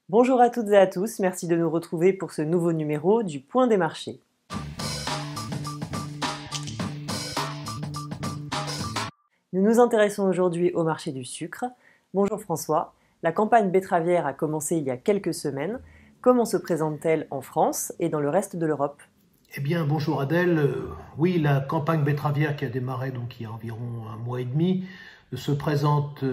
Bonjour à toutes et à tous, merci de nous retrouver pour ce nouveau numéro du Point des marchés. Nous nous intéressons aujourd'hui au marché du sucre. Bonjour François, la campagne betteravière a commencé il y a quelques semaines. Comment se présente-t-elle en France et dans le reste de l'Europe ? Eh bien, bonjour Adèle. Oui, la campagne betteravière qui a démarré donc il y a environ un mois et demi se présente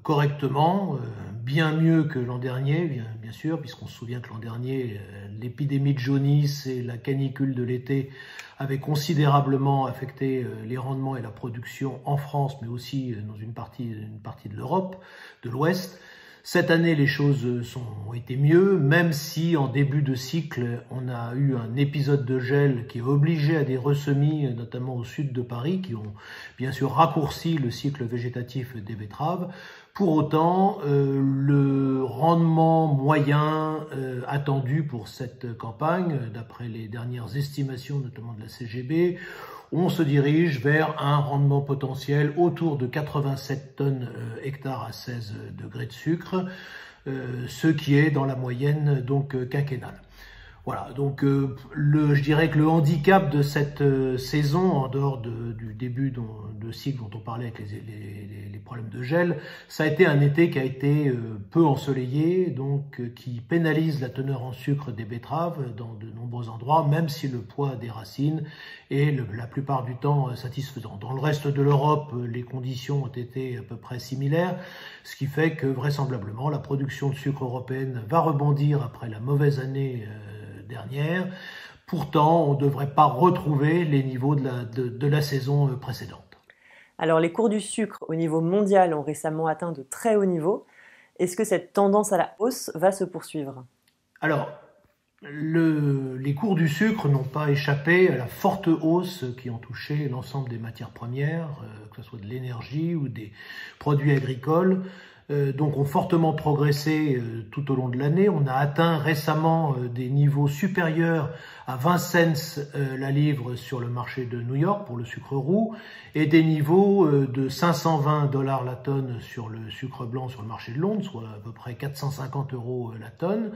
correctement, bien mieux que l'an dernier, bien sûr, puisqu'on se souvient que l'an dernier, l'épidémie de jaunisse et la canicule de l'été avaient considérablement affecté les rendements et la production en France, mais aussi dans une partie de l'Europe, de l'Ouest. Cette année, les choses ont été mieux, même si en début de cycle, on a eu un épisode de gel qui a obligé à des ressemis, notamment au sud de Paris, qui ont bien sûr raccourci le cycle végétatif des betteraves. Pour autant, le rendement moyen attendu pour cette campagne, d'après les dernières estimations, notamment de la CGB, on se dirige vers un rendement potentiel autour de 87 tonnes hectares à 16 degrés de sucre, ce qui est dans la moyenne donc quinquennale. Voilà, donc je dirais que le handicap de cette saison, en dehors du début de cycle dont on parlait avec les problèmes de gel, ça a été un été qui a été peu ensoleillé, donc qui pénalise la teneur en sucre des betteraves dans de nombreux endroits, même si le poids des racines est la plupart du temps satisfaisant. Dans le reste de l'Europe, les conditions ont été à peu près similaires, ce qui fait que vraisemblablement la production de sucre européenne va rebondir après la mauvaise année dernière. Pourtant, on ne devrait pas retrouver les niveaux de la saison précédente. Alors les cours du sucre au niveau mondial ont récemment atteint de très hauts niveaux. Est-ce que cette tendance à la hausse va se poursuivre ? Alors, les cours du sucre n'ont pas échappé à la forte hausse qui ont touché l'ensemble des matières premières, que ce soit de l'énergie ou des produits agricoles. Donc ont fortement progressé tout au long de l'année. On a atteint récemment des niveaux supérieurs à 20 cents la livre sur le marché de New York pour le sucre roux et des niveaux de 520 $ la tonne sur le sucre blanc sur le marché de Londres, soit à peu près 450 € la tonne.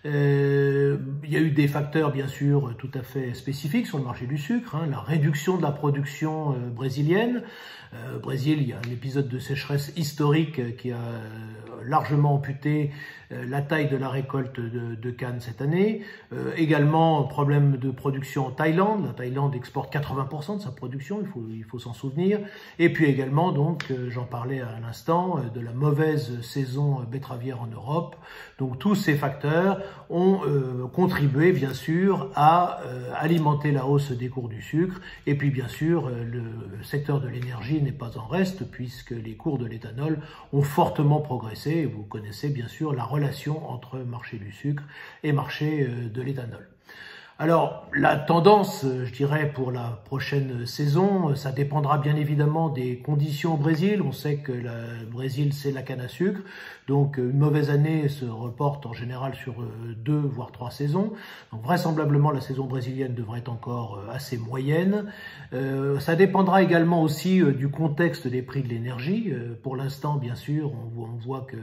Il y a eu des facteurs bien sûr tout à fait spécifiques sur le marché du sucre, la réduction de la production brésilienne. Au Brésil, il y a un épisode de sécheresse historique qui a largement amputé la taille de la récolte de canne cette année. Également, problème de production en Thaïlande. La Thaïlande exporte 80% de sa production, il faut s'en souvenir. Et puis également, donc, j'en parlais à l'instant, de la mauvaise saison betteravière en Europe. Donc tous ces facteurs ont contribué, bien sûr, à alimenter la hausse des cours du sucre. Et puis, bien sûr, le secteur de l'énergie n'est pas en reste, puisque les cours de l'éthanol ont fortement progressé. Et vous connaissez, bien sûr, la relation entre marché du sucre et marché de l'éthanol. Alors, la tendance, je dirais, pour la prochaine saison, ça dépendra bien évidemment des conditions au Brésil. On sait que le Brésil, c'est la canne à sucre. Donc, une mauvaise année se reporte en général sur 2 voire 3 saisons. Donc, vraisemblablement, la saison brésilienne devrait être encore assez moyenne. Ça dépendra également aussi du contexte des prix de l'énergie. Pour l'instant, bien sûr, on voit que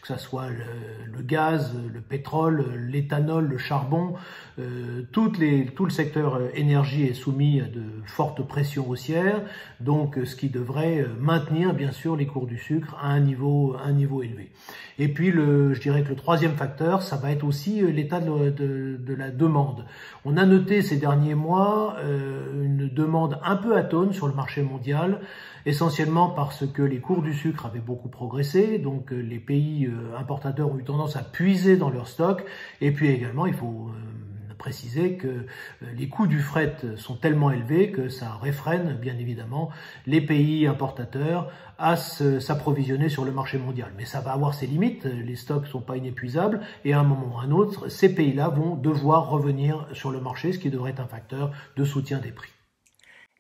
ça soit le gaz, le pétrole, l'éthanol, le charbon, tout le secteur énergie est soumis à de fortes pressions haussières, donc ce qui devrait maintenir bien sûr les cours du sucre à un niveau élevé. Et puis je dirais que le troisième facteur, ça va être aussi l'état de la demande. On a noté ces derniers mois une demande un peu atone sur le marché mondial, essentiellement parce que les cours du sucre avaient beaucoup progressé, donc les pays importateurs ont eu tendance à puiser dans leurs stocks, et puis également il faut préciser que les coûts du fret sont tellement élevés que ça réfrène bien évidemment les pays importateurs à s'approvisionner sur le marché mondial. Mais ça va avoir ses limites, les stocks ne sont pas inépuisables et à un moment ou à un autre, ces pays-là vont devoir revenir sur le marché, ce qui devrait être un facteur de soutien des prix.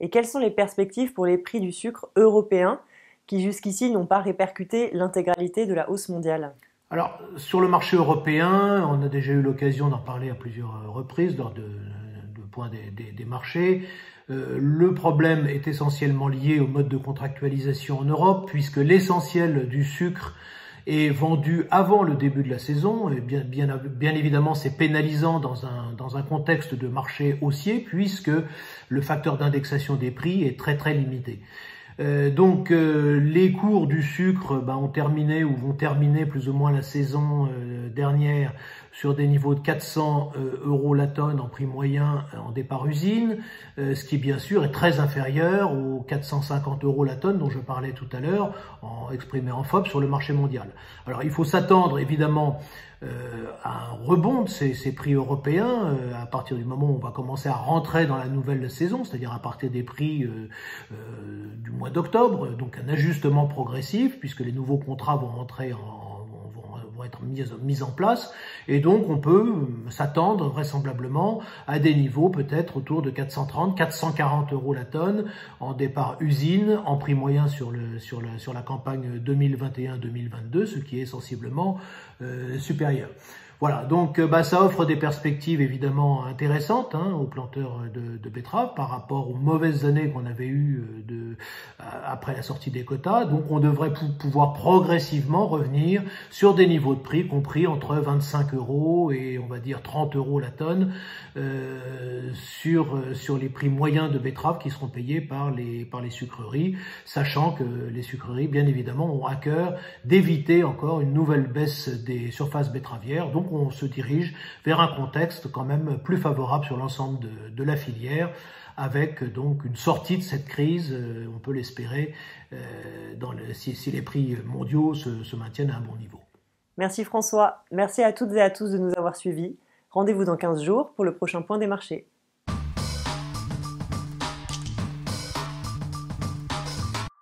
Et quelles sont les perspectives pour les prix du sucre européen qui jusqu'ici n'ont pas répercuté l'intégralité de la hausse mondiale ? Alors, sur le marché européen, on a déjà eu l'occasion d'en parler à plusieurs reprises lors de point des marchés. Le problème est essentiellement lié au mode de contractualisation en Europe, puisque l'essentiel du sucre est vendu avant le début de la saison. Et bien évidemment, c'est pénalisant dans un contexte de marché haussier puisque le facteur d'indexation des prix est très limité. Donc les cours du sucre ont terminé ou vont terminer plus ou moins la saison dernière sur des niveaux de 400 € la tonne en prix moyen en départ usine, ce qui bien sûr est très inférieur aux 450 € la tonne dont je parlais tout à l'heure, exprimé en FOB sur le marché mondial. Alors il faut s'attendre évidemment à un rebond de ces prix européens à partir du moment où on va commencer à rentrer dans la nouvelle saison, c'est-à-dire à partir des prix du mois d'octobre, donc un ajustement progressif puisque les nouveaux contrats vont rentrer vont être mis en place, et donc on peut s'attendre vraisemblablement à des niveaux peut-être autour de 430, 440 € la tonne en départ usine, en prix moyen sur la campagne 2021-2022, ce qui est sensiblement supérieur. Voilà, donc ça offre des perspectives évidemment intéressantes aux planteurs de betteraves par rapport aux mauvaises années qu'on avait eues après la sortie des quotas. Donc on devrait pouvoir progressivement revenir sur des niveaux de prix compris entre 25 € et on va dire 30 € la tonne sur les prix moyens de betteraves qui seront payés par les sucreries, sachant que les sucreries bien évidemment ont à cœur d'éviter encore une nouvelle baisse des surfaces betteravières. Donc on se dirige vers un contexte quand même plus favorable sur l'ensemble de la filière, avec donc une sortie de cette crise, on peut l'espérer, si les prix mondiaux se maintiennent à un bon niveau. Merci François, merci à toutes et à tous de nous avoir suivis. Rendez-vous dans 15 jours pour le prochain point des marchés.